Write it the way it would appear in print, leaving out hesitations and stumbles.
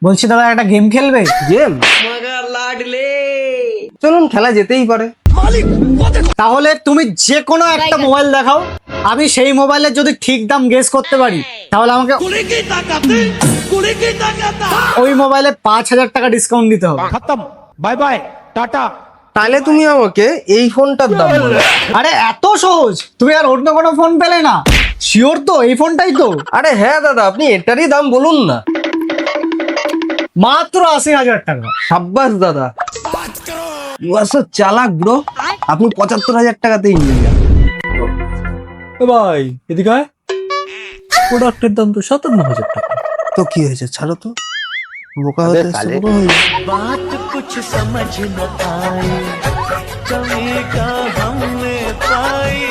বলছি দাদা একটা গেম খেলবে? গেম? চলুন, খেলা যেতেই পারে। তাহলে তুমি যে কোনো একটা মোবাইল দেখাও, আমি সেই মোবাইলের যদি ঠিক দাম গেস করতে পারি তাহলে আমাকে ওই মোবাইলে 5,000 টাকা ডিসকাউন্ট দিতে হবে। खत्म, बाय बाय टाटा। তাহলে তুমি আমাকে এই ফোনটার দাম বলো। আরে এত সহজ? তুমি আর অন্য কোনো ফোন পেলে না? শিওর তো এই ফোনটাই তো? আরে হ্যাঁ দাদা, আপনি এটারই দাম বলুন না। মাত্র 80,000 টাকা। সাব্বাস দাদা, ইউ আর সো চালাক ব্রো। আপনি 75,000 টাকাতেই নিয়ে যান। ভাই এদিকে আয়, প্রোডাক্টের দাম তো 57,000 টাকা। তো কি হয়েছে, ছাড়ো তো, বোকা হতে এসছে, বোকা হয়ে যাও। बात कुछ समझ न आए, कमी का हमने पाई।